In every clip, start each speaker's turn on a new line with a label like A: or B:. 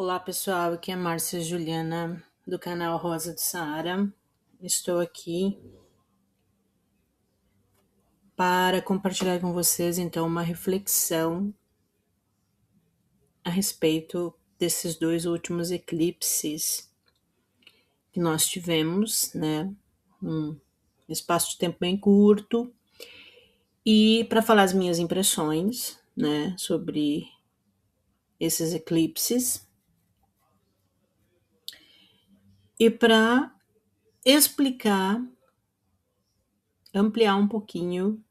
A: Olá pessoal, aqui é Márcia Juliana do canal Rosa do Saara. Estou aqui para compartilhar com vocês então uma reflexão a respeito desses dois últimos eclipses que nós tivemos, né? Um espaço de tempo bem curto, e para falar as minhas impressões, né, sobre esses eclipses e para explicar, ampliar um pouquinho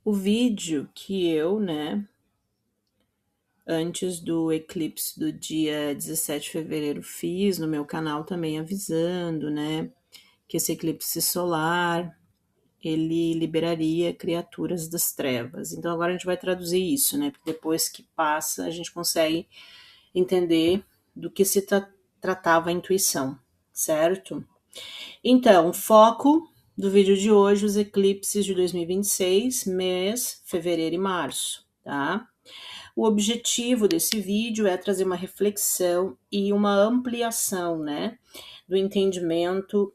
A: o vídeo que eu, né, antes do eclipse do dia 17 de fevereiro fiz no meu canal também avisando, né, que esse eclipse solar, ele liberaria criaturas das trevas. Então agora a gente vai traduzir isso, né, porque depois que passa a gente consegue entender do que se tratava a intuição, certo? Então, o foco do vídeo de hoje, os eclipses de 2026, mês, fevereiro e março, tá? O objetivo desse vídeo é trazer uma reflexão e uma ampliação, né, do entendimento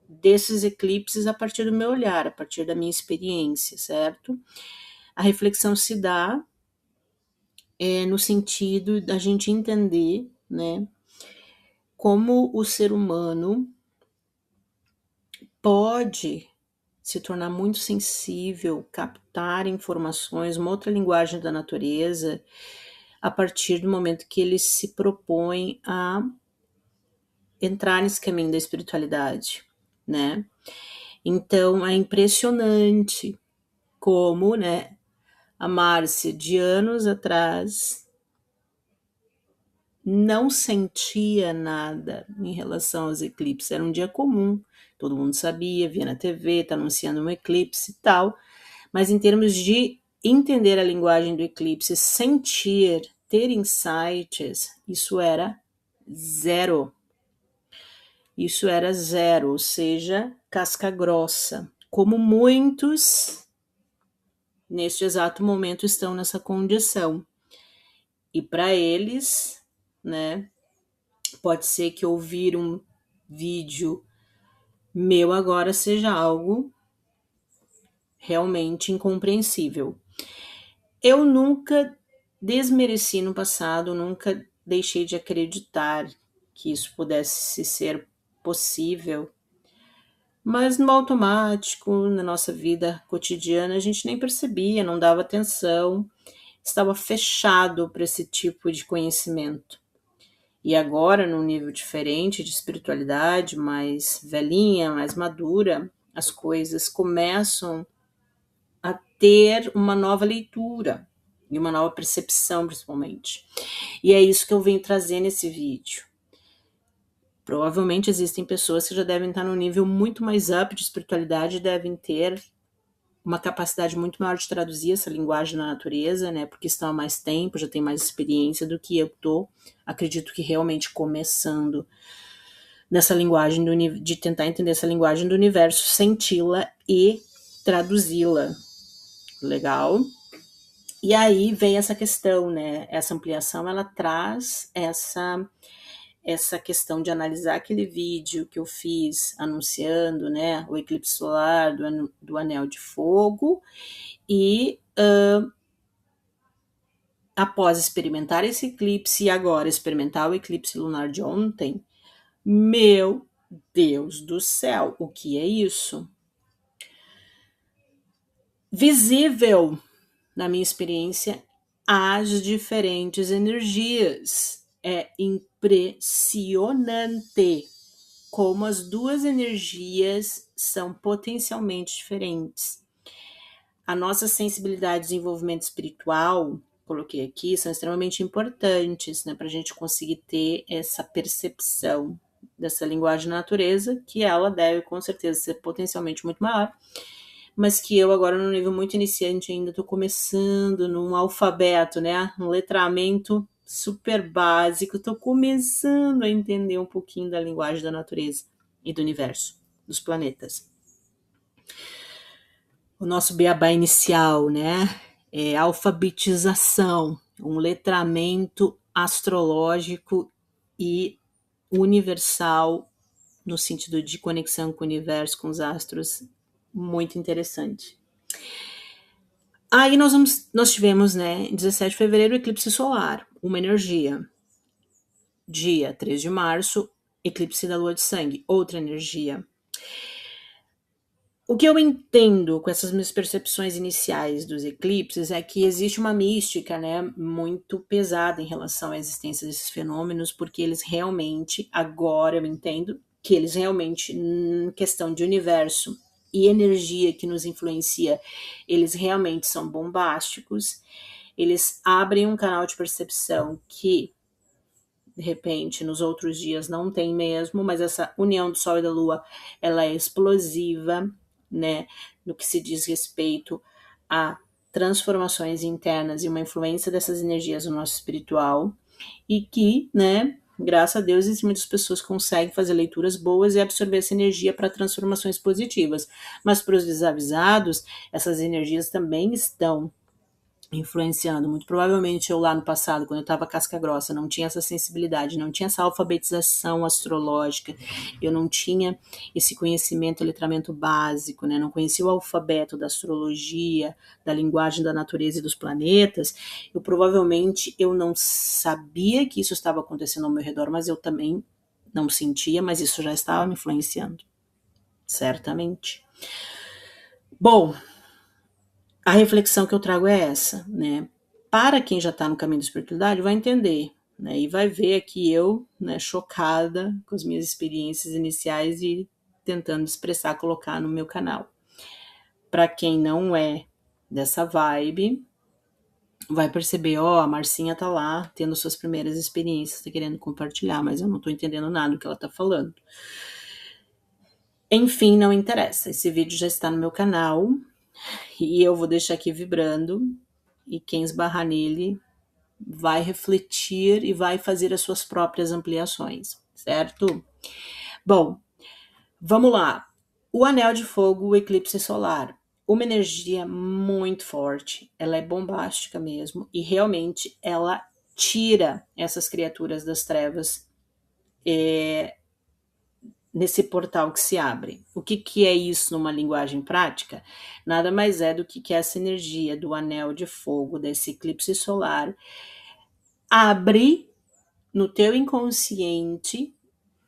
A: desses eclipses a partir do meu olhar, a partir da minha experiência, certo? A reflexão se dá no sentido da gente entender, né, como o ser humano pode se tornar muito sensível, captar informações, uma outra linguagem da natureza, a partir do momento que ele se propõe a entrar nesse caminho da espiritualidade, né? Então é impressionante como, né, a Márcia de anos atrás não sentia nada em relação aos eclipses. Era um dia comum, todo mundo sabia, via na TV, tá anunciando um eclipse e tal, mas em termos de entender a linguagem do eclipse, sentir, ter insights, isso era zero. Isso era zero, ou seja, casca grossa. Como muitos, neste exato momento, estão nessa condição. E para eles, né, pode ser que ouvir um vídeo meu agora seja algo realmente incompreensível. Eu nunca desmereci no passado, nunca deixei de acreditar que isso pudesse ser possível, mas no automático, na nossa vida cotidiana, a gente nem percebia, não dava atenção, estava fechado para esse tipo de conhecimento. E agora, num nível diferente de espiritualidade, mais velhinha, mais madura, as coisas começam a ter uma nova leitura e uma nova percepção, principalmente. E é isso que eu venho trazer nesse vídeo. Provavelmente existem pessoas que já devem estar num nível muito mais up de espiritualidade e devem ter uma capacidade muito maior de traduzir essa linguagem na natureza, né? Porque estão há mais tempo, já tem mais experiência do que eu tô. Acredito que realmente começando nessa linguagem de tentar entender essa linguagem do universo, senti-la e traduzi-la. Legal? E aí vem essa questão, né? Essa ampliação, ela traz essa questão de analisar aquele vídeo que eu fiz anunciando, né, o eclipse solar do Anel de Fogo e após experimentar esse eclipse e agora experimentar o eclipse lunar de ontem, meu Deus do céu, o que é isso? Visível, na minha experiência, as diferentes energias. É impressionante como as duas energias são potencialmente diferentes. A nossa sensibilidade e desenvolvimento espiritual, coloquei aqui, são extremamente importantes, né, para a gente conseguir ter essa percepção dessa linguagem da natureza, que ela deve com certeza ser potencialmente muito maior, mas que eu agora no nível muito iniciante ainda estou começando num alfabeto, né, um letramento super básico, estou começando a entender um pouquinho da linguagem da natureza e do universo, dos planetas. O nosso beabá inicial, né, é alfabetização, um letramento astrológico e universal, no sentido de conexão com o universo, com os astros, muito interessante. Aí nós tivemos, né, em 17 de fevereiro, o eclipse solar, uma energia. Dia 3 de março, eclipse da lua de sangue, outra energia. O que eu entendo com essas minhas percepções iniciais dos eclipses é que existe uma mística, né, muito pesada em relação à existência desses fenômenos, porque eles realmente, agora eu entendo, que eles realmente, em questão de universo e energia que nos influencia, eles realmente são bombásticos, eles abrem um canal de percepção que de repente nos outros dias não tem mesmo, mas essa união do Sol e da Lua, ela é explosiva, né, no que se diz respeito a transformações internas e uma influência dessas energias no nosso espiritual, e que, né, graças a Deus, muitas pessoas conseguem fazer leituras boas e absorver essa energia para transformações positivas, mas para os desavisados, essas energias também estão influenciando. Muito provavelmente eu lá no passado, quando eu estava casca grossa, não tinha essa sensibilidade, não tinha essa alfabetização astrológica, eu não tinha esse conhecimento, letramento básico, né? Não conhecia o alfabeto da astrologia, da linguagem da natureza e dos planetas. Provavelmente eu não sabia que isso estava acontecendo ao meu redor, mas eu também não sentia, mas isso já estava me influenciando, certamente. Bom, a reflexão que eu trago é essa, né? Para quem já está no caminho da espiritualidade, vai entender, né? E vai ver aqui eu, né, chocada com as minhas experiências iniciais e tentando expressar, colocar no meu canal. Para quem não é dessa vibe, vai perceber, ó, a Marcinha tá lá, tendo suas primeiras experiências, tá querendo compartilhar, mas eu não tô entendendo nada do que ela tá falando. Enfim, não interessa, esse vídeo já está no meu canal, e eu vou deixar aqui vibrando, e quem esbarrar nele vai refletir e vai fazer as suas próprias ampliações, certo? Bom, vamos lá. O anel de fogo, o eclipse solar, uma energia muito forte, ela é bombástica mesmo, e realmente ela tira essas criaturas das trevas nesse portal que se abre. O que é isso numa linguagem prática? Nada mais é do que essa energia do anel de fogo, desse eclipse solar, abre no teu inconsciente,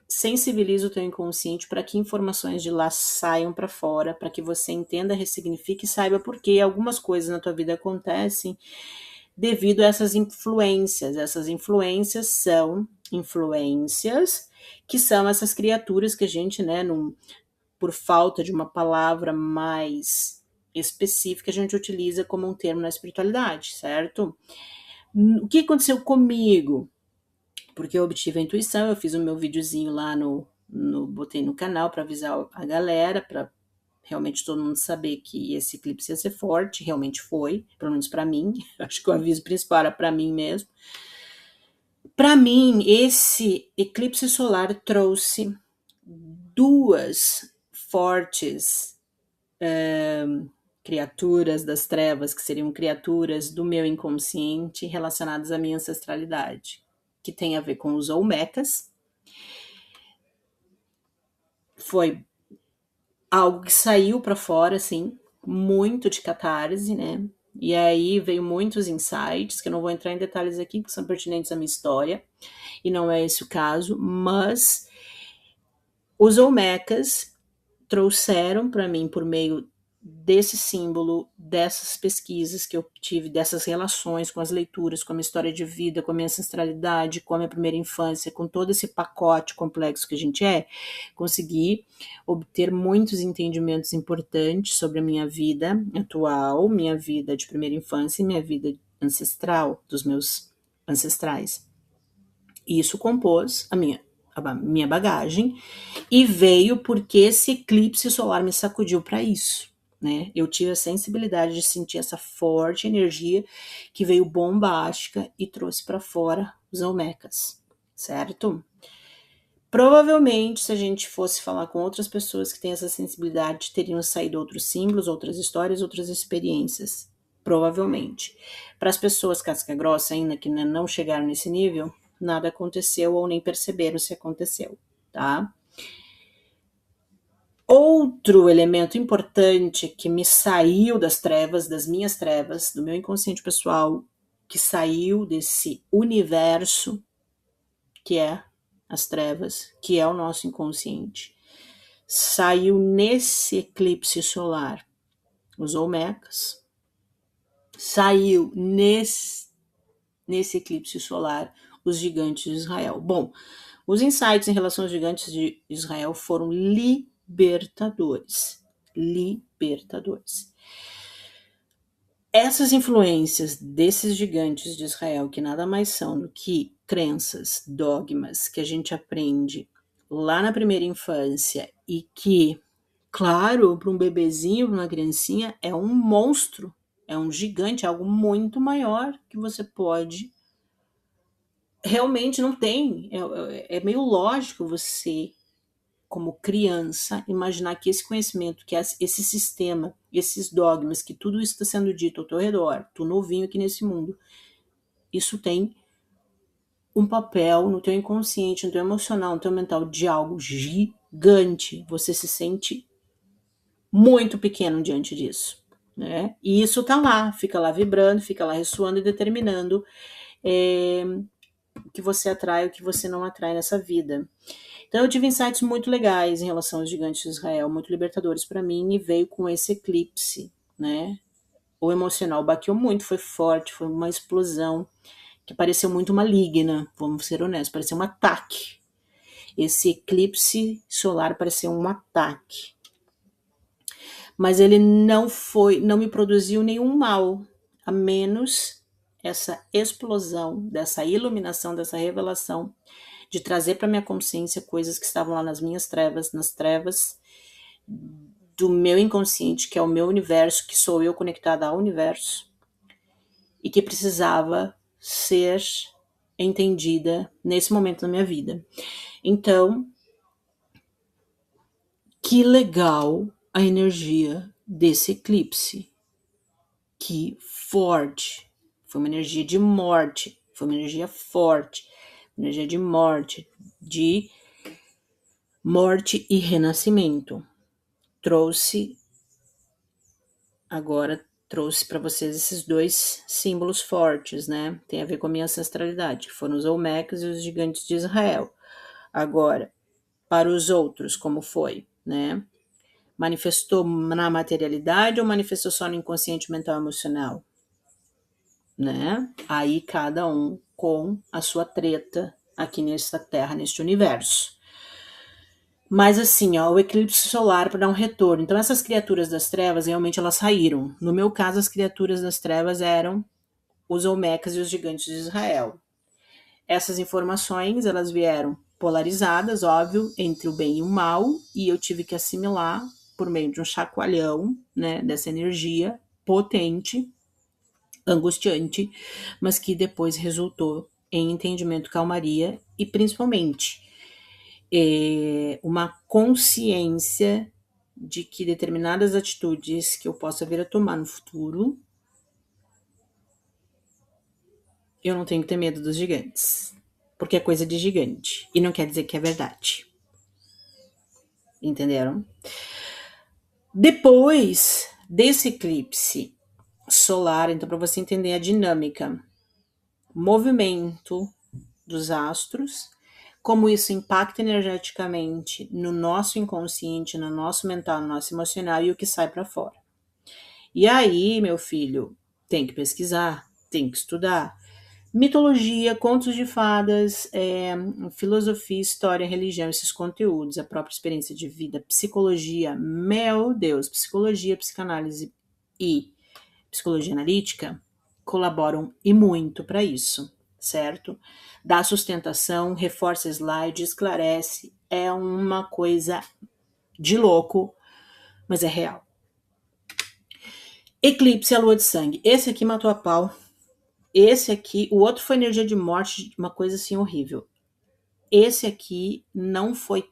A: sensibiliza o teu inconsciente para que informações de lá saiam para fora, para que você entenda, ressignifique e saiba por que algumas coisas na tua vida acontecem devido a essas influências. Essas influências são influências que são essas criaturas que a gente, né, por falta de uma palavra mais específica, a gente utiliza como um termo na espiritualidade, certo? O que aconteceu comigo? Porque eu obtive a intuição, eu fiz o meu videozinho lá botei no canal para avisar a galera, para realmente todo mundo saber que esse eclipse ia ser forte, realmente foi, pelo menos para mim, acho que o aviso principal era para mim mesmo. Para mim, esse eclipse solar trouxe duas fortes criaturas das trevas, que seriam criaturas do meu inconsciente relacionadas à minha ancestralidade, que tem a ver com os Olmecas. Foi algo que saiu para fora, assim, muito de catarse, né? E aí veio muitos insights, que eu não vou entrar em detalhes aqui, que são pertinentes à minha história, e não é esse o caso, mas os Olmecas trouxeram para mim, por meio desse símbolo, dessas pesquisas que eu tive, dessas relações com as leituras, com a minha história de vida, com a minha ancestralidade, com a minha primeira infância, com todo esse pacote complexo que a gente consegui obter muitos entendimentos importantes sobre a minha vida atual, minha vida de primeira infância e minha vida ancestral, dos meus ancestrais. E isso compôs a minha bagagem e veio porque esse eclipse solar me sacudiu para isso, né? Eu tive a sensibilidade de sentir essa forte energia que veio bombástica e trouxe para fora os Olmecas, certo? Provavelmente, se a gente fosse falar com outras pessoas que têm essa sensibilidade, teriam saído outros símbolos, outras histórias, outras experiências. provavelmente. Para as pessoas casca grossa ainda que não chegaram nesse nível, nada aconteceu ou nem perceberam se aconteceu, tá? Outro elemento importante que me saiu das trevas, das minhas trevas, do meu inconsciente pessoal, que saiu desse universo que é as trevas, que é o nosso inconsciente, saiu nesse eclipse solar, os Olmecas, saiu nesse eclipse solar, os gigantes de Israel. Bom, os insights em relação aos gigantes de Israel foram libertadores. Libertadores. Essas influências desses gigantes de Israel, que nada mais são do que crenças, dogmas que a gente aprende lá na primeira infância e que, claro, para um bebezinho, para uma criancinha, é um monstro, é um gigante, é algo muito maior que você pode. Realmente não tem. É meio lógico você, como criança, imaginar que esse conhecimento, que esse sistema, esses dogmas, que tudo isso está sendo dito ao teu redor, tu novinho aqui nesse mundo, isso tem um papel no teu inconsciente, no teu emocional, no teu mental de algo gigante. Você se sente muito pequeno diante disso, né? E isso tá lá, fica lá vibrando, fica lá ressoando e determinando o que você atrai, o que você não atrai nessa vida. Então eu tive insights muito legais em relação aos gigantes de Israel, muito libertadores para mim, e veio com esse eclipse, né? O emocional bateu muito, foi forte, foi uma explosão que pareceu muito maligna, vamos ser honestos, pareceu um ataque. Esse eclipse solar pareceu um ataque. Mas ele não me produziu nenhum mal, a menos essa explosão, dessa iluminação, dessa revelação, de trazer para minha consciência coisas que estavam lá nas minhas trevas, nas trevas do meu inconsciente, que é o meu universo, que sou eu conectada ao universo, e que precisava ser entendida nesse momento da minha vida. Então, que legal a energia desse eclipse. Que forte. Foi uma energia de morte. Foi uma energia forte. Uma energia de morte e renascimento. Trouxe para vocês esses dois símbolos fortes, né? Tem a ver com a minha ancestralidade, que foram os Olmecas e os gigantes de Israel. Agora, para os outros, como foi, né? Manifestou na materialidade ou manifestou só no inconsciente mental e emocional? Né? Aí cada um com a sua treta aqui nesta terra, neste universo. Mas assim, ó, o eclipse solar para dar um retorno. Então essas criaturas das trevas realmente elas saíram. No meu caso, as criaturas das trevas eram os Olmecas e os gigantes de Israel. Essas informações, elas vieram polarizadas, óbvio, entre o bem e o mal, e eu tive que assimilar por meio de um chacoalhão, né, dessa energia potente, angustiante, mas que depois resultou em entendimento, calmaria e principalmente uma consciência de que determinadas atitudes que eu possa vir a tomar no futuro, eu não tenho que ter medo dos gigantes, porque é coisa de gigante e não quer dizer que é verdade. Entenderam? Depois desse eclipse solar, então para você entender a dinâmica, movimento dos astros, como isso impacta energeticamente no nosso inconsciente, no nosso mental, no nosso emocional e o que sai para fora. E aí, meu filho, tem que pesquisar, tem que estudar. Mitologia, contos de fadas, filosofia, história, religião, esses conteúdos, a própria experiência de vida, psicologia, meu Deus, psicologia, psicanálise e psicologia analítica colaboram e muito para isso, certo? Dá sustentação, reforça slide, esclarece, é uma coisa de louco, mas é real. Eclipse, a lua de sangue. Esse aqui matou a pau. Esse aqui, o outro foi energia de morte, uma coisa assim horrível. Esse aqui não foi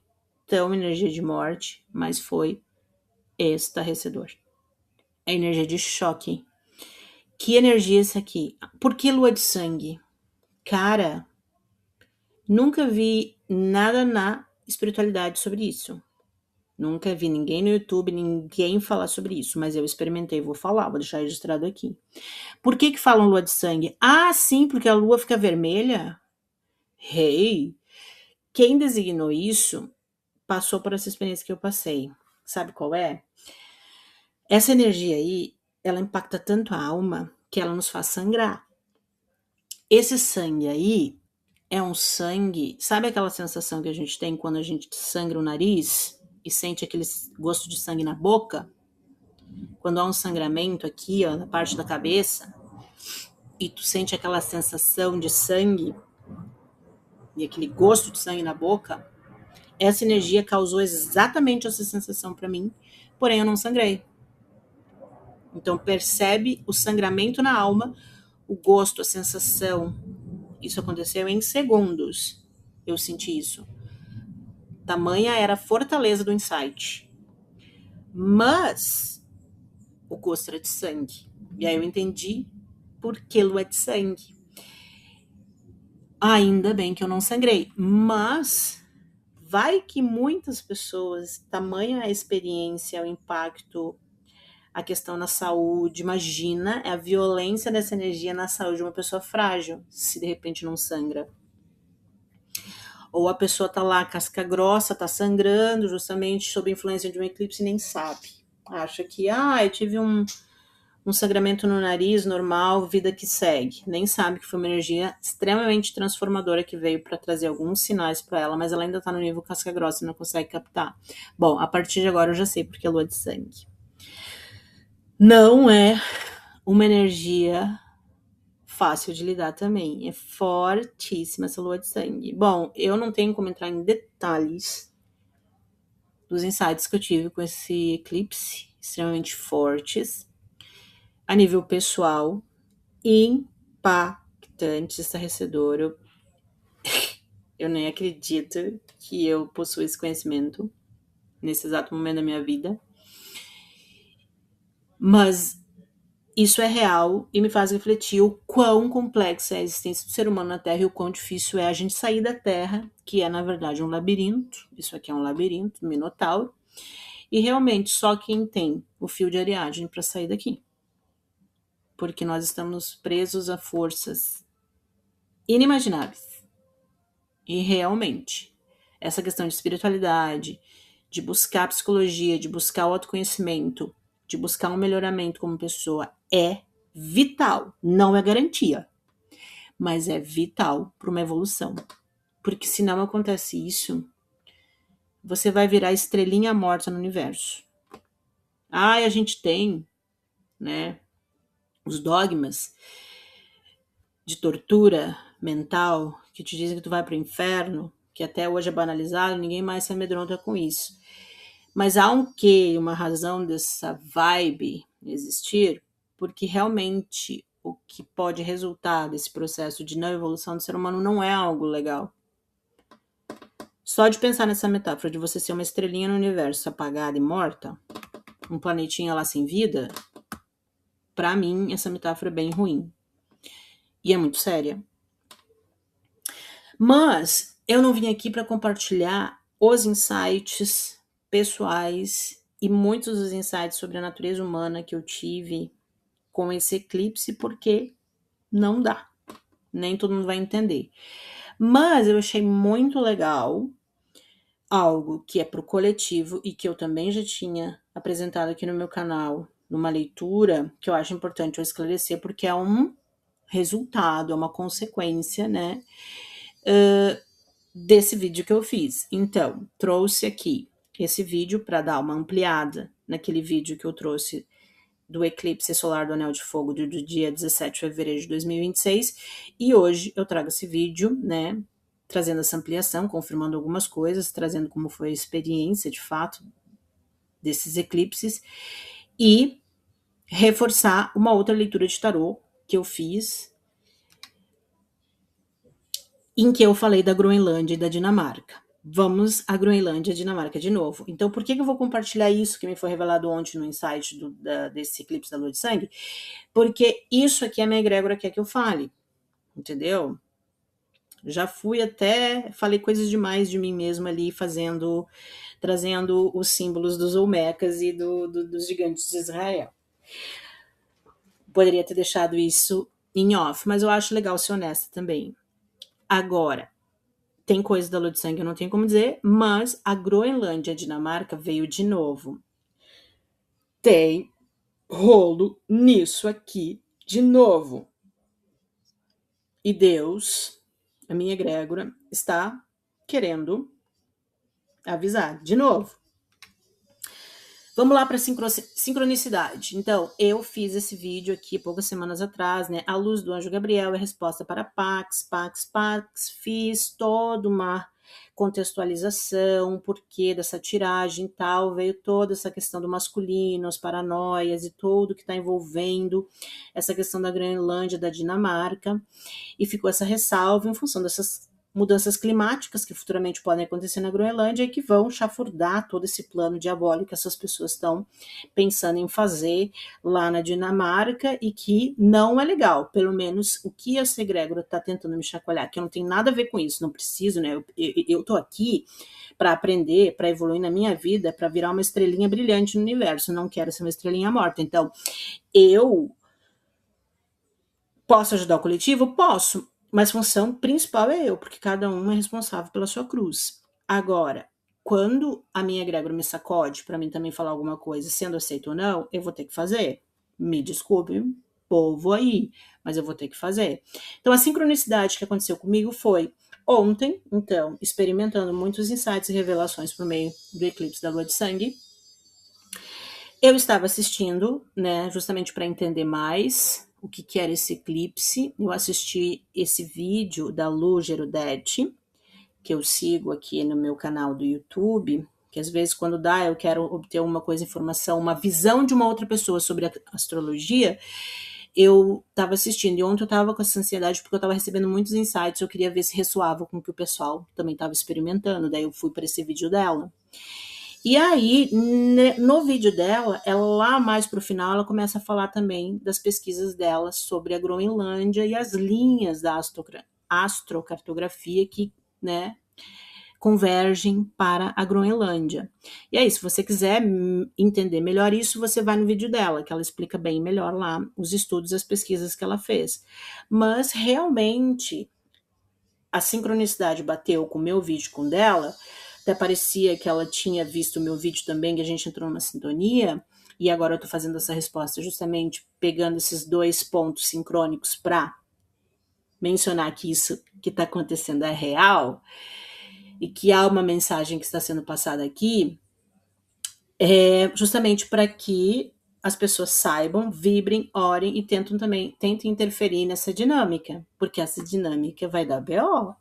A: tão energia de morte, mas foi estarrecedor. É energia de choque Que energia é essa aqui? Por que lua de sangue? Cara, nunca vi nada na espiritualidade sobre isso. Nunca vi ninguém no YouTube, ninguém falar sobre isso, mas eu experimentei, vou falar, vou deixar registrado aqui. Por que falam lua de sangue? Ah, sim, porque a lua fica vermelha? Hey, quem designou isso passou por essa experiência que eu passei. Sabe qual é? Essa energia aí, ela impacta tanto a alma que ela nos faz sangrar. Esse sangue aí é um sangue, sabe aquela sensação que a gente tem quando a gente sangra o nariz e sente aquele gosto de sangue na boca? Quando há um sangramento aqui, ó, na parte da cabeça, e tu sente aquela sensação de sangue e aquele gosto de sangue na boca, essa energia causou exatamente essa sensação para mim, porém eu não sangrei. Então percebe o sangramento na alma, o gosto, a sensação. Isso aconteceu em segundos. Eu senti isso. Tamanha era a fortaleza do insight. Mas o gosto era de sangue. E aí eu entendi por que lua de sangue. Ainda bem que eu não sangrei, mas vai que muitas pessoas, tamanha a experiência, o impacto, a questão na saúde, imagina a violência dessa energia na saúde de uma pessoa frágil, se de repente não sangra. Ou a pessoa tá lá, casca grossa, tá sangrando, justamente sob influência de um eclipse e nem sabe. Acha que, eu tive um sangramento no nariz normal, vida que segue. Nem sabe que foi uma energia extremamente transformadora que veio para trazer alguns sinais para ela, mas ela ainda tá no nível casca grossa e não consegue captar. Bom, a partir de agora eu já sei porque é lua de sangue. Não é uma energia fácil de lidar também. É fortíssima essa lua de sangue. Bom, eu não tenho como entrar em detalhes dos insights que eu tive com esse eclipse, extremamente fortes, a nível pessoal, impactante, estarrecedor. Eu nem acredito que eu possuo esse conhecimento nesse exato momento da minha vida. Mas isso é real e me faz refletir o quão complexa é a existência do ser humano na Terra e o quão difícil é a gente sair da Terra, que é, na verdade, um labirinto. Isso aqui é um labirinto, um minotauro. E realmente só quem tem o fio de Ariadne para sair daqui. Porque nós estamos presos a forças inimagináveis. E realmente, essa questão de espiritualidade, de buscar psicologia, de buscar o autoconhecimento, de buscar um melhoramento como pessoa é vital. Não é garantia, mas é vital para uma evolução. Porque se não acontece isso, você vai virar estrelinha morta no universo. A gente tem, né, os dogmas de tortura mental que te dizem que tu vai para o inferno, que até hoje é banalizado, ninguém mais se amedronta com isso. Mas há um quê, uma razão dessa vibe existir, porque realmente o que pode resultar desse processo de não evolução do ser humano não é algo legal. Só de pensar nessa metáfora de você ser uma estrelinha no universo apagada e morta, um planetinha lá sem vida, pra mim essa metáfora é bem ruim. E é muito séria. Mas eu não vim aqui para compartilhar os insights pessoais e muitos dos insights sobre a natureza humana que eu tive com esse eclipse, porque não dá. Nem todo mundo vai entender. Mas eu achei muito legal algo que é pro coletivo e que eu também já tinha apresentado aqui no meu canal, numa leitura, que eu acho importante eu esclarecer, porque é um resultado, é uma consequência, né, desse vídeo que eu fiz. Então, trouxe aqui esse vídeo para dar uma ampliada naquele vídeo que eu trouxe do eclipse solar do Anel de Fogo do dia 17 de fevereiro de 2026, e hoje eu trago esse vídeo, né, trazendo essa ampliação, confirmando algumas coisas, trazendo como foi a experiência, de fato, desses eclipses, e reforçar uma outra leitura de tarô que eu fiz, em que eu falei da Groenlândia e da Dinamarca. vamos à Groenlândia, Dinamarca de novo. Então, por que eu vou compartilhar isso que me foi revelado ontem no insight desse eclipse da lua de sangue? Porque isso aqui a minha egrégora quer que eu fale, entendeu? Já falei coisas demais de mim mesma ali, trazendo os símbolos dos Olmecas e dos gigantes de Israel. Poderia ter deixado isso em off, mas eu acho legal ser honesta também. Agora, tem coisa da lua de sangue, eu não tenho como dizer, mas a Groenlândia, a Dinamarca, veio de novo. Tem rolo nisso aqui de novo. E Deus, a minha egrégora, está querendo avisar de novo. Vamos lá para sincronicidade. Então, eu fiz esse vídeo aqui poucas semanas atrás, né? A luz do anjo Gabriel é resposta para Pax. Fiz toda uma contextualização, porquê dessa tiragem e tal. Veio toda essa questão do masculino, as paranoias e tudo que está envolvendo essa questão da Groenlândia, da Dinamarca. E ficou essa ressalva em função dessas mudanças climáticas que futuramente podem acontecer na Groenlândia e que vão chafurdar todo esse plano diabólico que essas pessoas estão pensando em fazer lá na Dinamarca e que não é legal. Pelo menos o que essa egrégora está tentando me chacoalhar, que eu não tenho nada a ver com isso, não preciso, né? Eu tô aqui para aprender, para evoluir na minha vida, para virar uma estrelinha brilhante no universo. Não quero ser uma estrelinha morta. Então, eu posso ajudar o coletivo? Posso. Mas a função principal é eu, porque cada um é responsável pela sua cruz. Agora, quando a minha egrégora me sacode para mim também falar alguma coisa, sendo aceito ou não, eu vou ter que fazer. Me desculpe, povo aí, mas eu vou ter que fazer. Então, a sincronicidade que aconteceu comigo foi ontem, então, experimentando muitos insights e revelações por meio do eclipse da lua de sangue. Eu estava assistindo, né, justamente para entender mais o que era esse eclipse. Eu assisti esse vídeo da Lu Gerudetti, que eu sigo aqui no meu canal do YouTube, que às vezes quando dá eu quero obter uma coisa, informação, uma visão de uma outra pessoa sobre a astrologia, eu estava assistindo. E ontem eu estava com essa ansiedade porque eu estava recebendo muitos insights, eu queria ver se ressoava com o que o pessoal também estava experimentando, daí eu fui para esse vídeo dela. E aí, no vídeo dela, ela lá mais pro final, ela começa a falar também das pesquisas dela sobre a Groenlândia e as linhas da astrocartografia que, né, convergem para a Groenlândia. E aí, se você quiser entender melhor isso, você vai no vídeo dela, que ela explica bem melhor lá os estudos, as pesquisas que ela fez. Mas, realmente, a sincronicidade bateu com o meu vídeo com dela. Até parecia que ela tinha visto o meu vídeo também, que a gente entrou numa sintonia, e agora eu tô fazendo essa resposta justamente pegando esses dois pontos sincrônicos para mencionar que isso que está acontecendo é real, e que há uma mensagem que está sendo passada aqui, justamente para que as pessoas saibam, vibrem, orem e tentem interferir nessa dinâmica, porque essa dinâmica vai dar BO.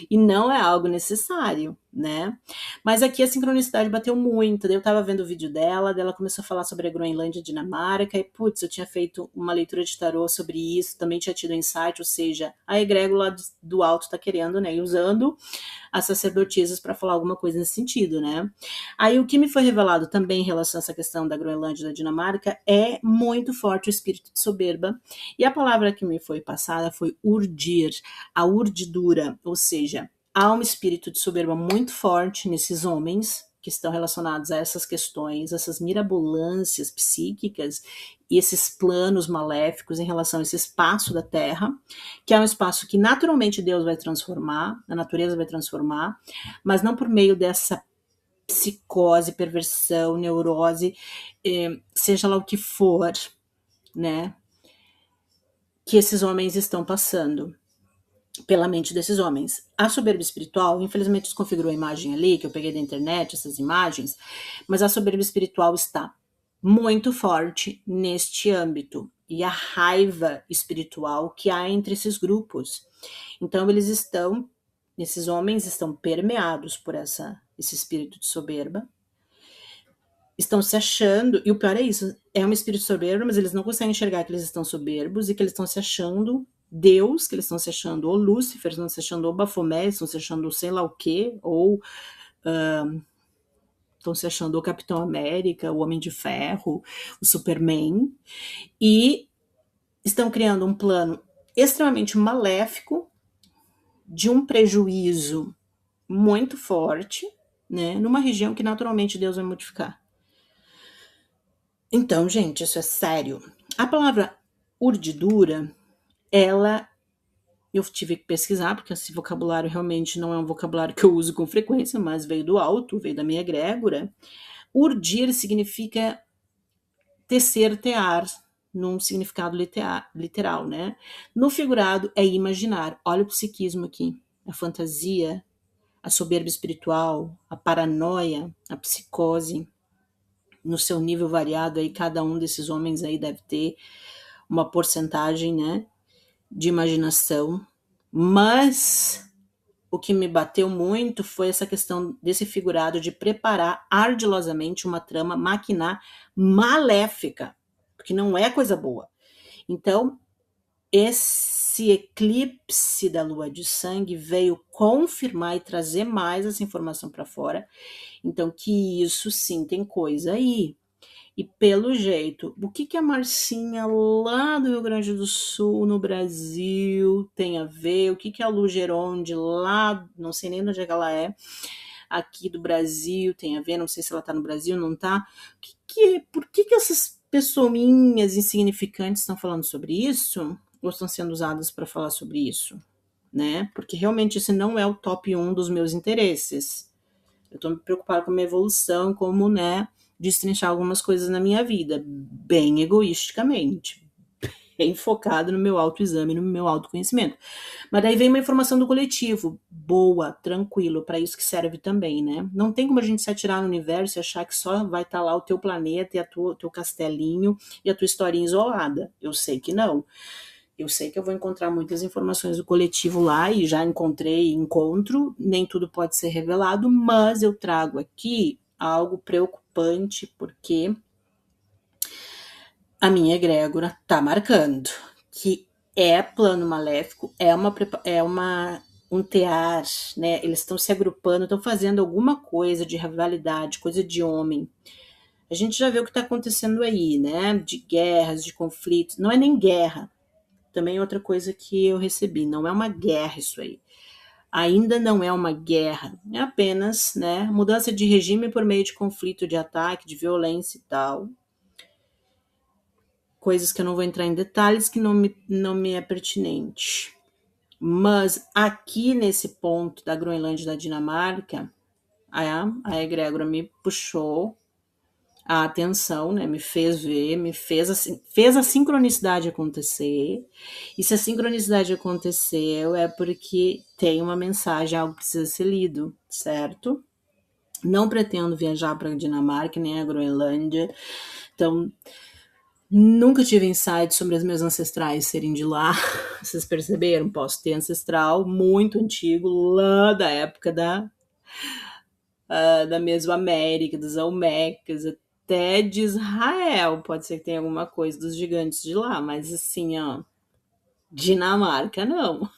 A: E não é algo necessário, né? Mas aqui a sincronicidade bateu muito. Eu tava vendo o vídeo dela começou a falar sobre a Groenlândia e Dinamarca, e putz, eu tinha feito uma leitura de tarô sobre isso, também tinha tido insight, ou seja, a egrégora do alto tá querendo, né, e usando as sacerdotisas para falar alguma coisa nesse sentido, né? Aí o que me foi revelado também em relação a essa questão da Groenlândia e da Dinamarca é muito forte o espírito de soberba, e a palavra que me foi passada foi urdir, a urdidura, ou seja, há um espírito de soberba muito forte nesses homens que estão relacionados a essas questões, essas mirabolâncias psíquicas e esses planos maléficos em relação a esse espaço da Terra, que é um espaço que naturalmente Deus vai transformar, a natureza vai transformar, mas não por meio dessa psicose, perversão, neurose, seja lá o que for, né, que esses homens estão passando pela mente desses homens. A soberba espiritual, infelizmente desconfigurou a imagem ali, que eu peguei da internet, essas imagens, mas a soberba espiritual está muito forte neste âmbito. E a raiva espiritual que há entre esses grupos. Então esses homens estão permeados por esse espírito de soberba, estão se achando, e o pior é isso, é um espírito soberbo, mas eles não conseguem enxergar que eles estão soberbos e que eles estão se achando Deus, que eles estão se achando, ou Lúcifer, estão se achando, ou Bafomé, estão se achando sei lá o quê, ou estão se achando o Capitão América, o Homem de Ferro, o Superman, e estão criando um plano extremamente maléfico, de um prejuízo muito forte, né, numa região que naturalmente Deus vai modificar. Então, gente, isso é sério. A palavra urdidura, ela, eu tive que pesquisar, porque esse vocabulário realmente não é um vocabulário que eu uso com frequência, mas veio do alto, veio da minha egrégora. Urdir significa tecer, tear, num significado literal, né? No figurado é imaginar. Olha o psiquismo aqui, a fantasia, a soberba espiritual, a paranoia, a psicose, no seu nível variado aí, cada um desses homens aí deve ter uma porcentagem, né, de imaginação, mas o que me bateu muito foi essa questão desse figurado de preparar ardilosamente uma trama, maquinar maléfica, porque não é coisa boa. Então, esse eclipse da lua de sangue veio confirmar e trazer mais essa informação para fora. Então, que isso sim tem coisa aí. E pelo jeito, o que a Marcinha lá do Rio Grande do Sul, no Brasil, tem a ver? O que a Lu Geronde lá, não sei nem onde é que ela é, aqui do Brasil tem a ver? Não sei se ela tá no Brasil, não tá? Por que essas pessoinhas insignificantes estão falando sobre isso? Ou estão sendo usadas para falar sobre isso? Né? Porque realmente esse não é o top 1 dos meus interesses. Eu estou me preocupada com a minha evolução, como, né, destrinchar algumas coisas na minha vida, bem egoisticamente, bem focado no meu autoexame, no meu autoconhecimento. Mas daí vem uma informação do coletivo, boa, tranquilo, para isso que serve também, né? Não tem como a gente se atirar no universo e achar que só vai estar lá o teu planeta e o teu castelinho e a tua historinha isolada. Eu sei que não. Eu sei que eu vou encontrar muitas informações do coletivo lá e já encontrei e encontro, nem tudo pode ser revelado, mas eu trago aqui algo preocupante porque a minha egrégora tá marcando que é plano maléfico, um tear, né? Eles estão se agrupando, estão fazendo alguma coisa de rivalidade, coisa de homem. A gente já vê o que está acontecendo aí, né? De guerras, de conflitos. Não é nem guerra. Também outra coisa que eu recebi, não é uma guerra isso aí. Ainda não é uma guerra, é apenas, né, mudança de regime por meio de conflito, de ataque, de violência e tal. Coisas que eu não vou entrar em detalhes, que não me é pertinente. Mas aqui nesse ponto da Groenlândia e da Dinamarca, a egrégora me puxou a atenção, né? Me fez ver, fez a sincronicidade acontecer. E se a sincronicidade aconteceu, é porque tem uma mensagem, algo que precisa ser lido, certo? Não pretendo viajar para a Dinamarca nem a Groenlândia, então nunca tive insight sobre as meus ancestrais serem de lá. Vocês perceberam? Posso ter ancestral muito antigo, lá da época da Mesoamérica, dos Olmecas, até de Israel. Pode ser que tenha alguma coisa dos gigantes de lá, mas assim, ó, Dinamarca não.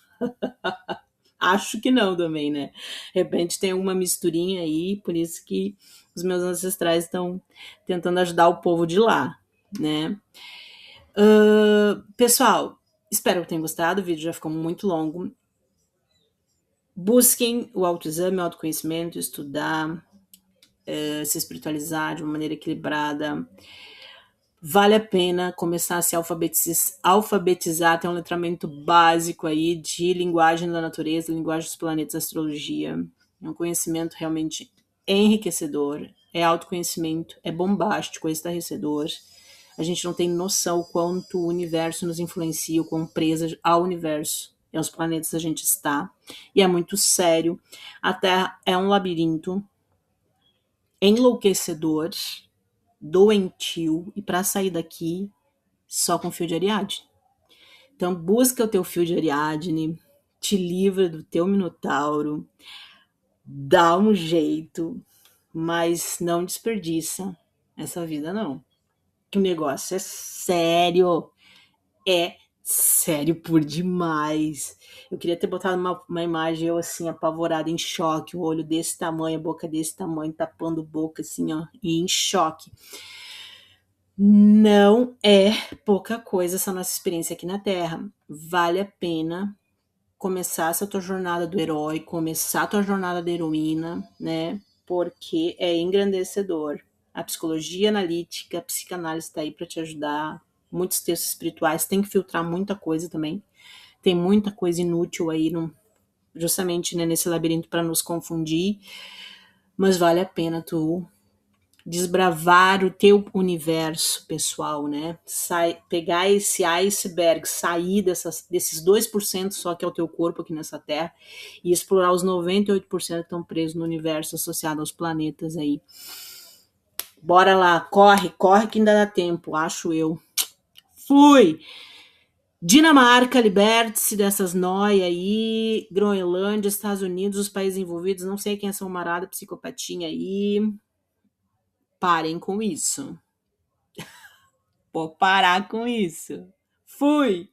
A: Acho que não também, né? De repente tem alguma misturinha aí, por isso que os meus ancestrais estão tentando ajudar o povo de lá, né? Pessoal, espero que tenham gostado. O vídeo já ficou muito longo. Busquem o autoexame, o autoconhecimento, estudar, se espiritualizar de uma maneira equilibrada. Vale a pena começar a se alfabetizar, ter um letramento básico aí de linguagem da natureza, linguagem dos planetas, astrologia. É um conhecimento realmente enriquecedor, é autoconhecimento, é bombástico, é estarrecedor. A gente não tem noção o quanto o universo nos influencia, o quão presa ao universo e aos planetas a gente está. E é muito sério. A Terra é um labirinto enlouquecedor, doentio, e para sair daqui só com fio de Ariadne. Então busca o teu fio de Ariadne, te livra do teu minotauro, dá um jeito, mas não desperdiça essa vida não. Que o negócio é sério, é sério, por demais. Eu queria ter botado uma imagem, eu assim, apavorada, em choque, o olho desse tamanho, a boca desse tamanho, tapando boca, assim, ó, e em choque. Não é pouca coisa essa nossa experiência aqui na Terra. Vale a pena começar essa tua jornada do herói, começar a tua jornada da heroína, né? Porque é engrandecedor. A psicologia analítica, a psicanálise está aí para te ajudar. Muitos textos espirituais, tem que filtrar muita coisa também. Tem muita coisa inútil aí, justamente, né, nesse labirinto para nos confundir. Mas vale a pena tu desbravar o teu universo pessoal, né? Pegar esse iceberg, sair desses 2% só que é o teu corpo aqui nessa Terra e explorar os 98% que estão presos no universo associado aos planetas aí. Bora lá, corre, corre que ainda dá tempo, acho eu. Fui! Dinamarca, liberte-se dessas noias aí. Groenlândia, Estados Unidos, os países envolvidos, não sei quem é essa marada psicopatinha aí. Parem com isso. Vou parar com isso. Fui!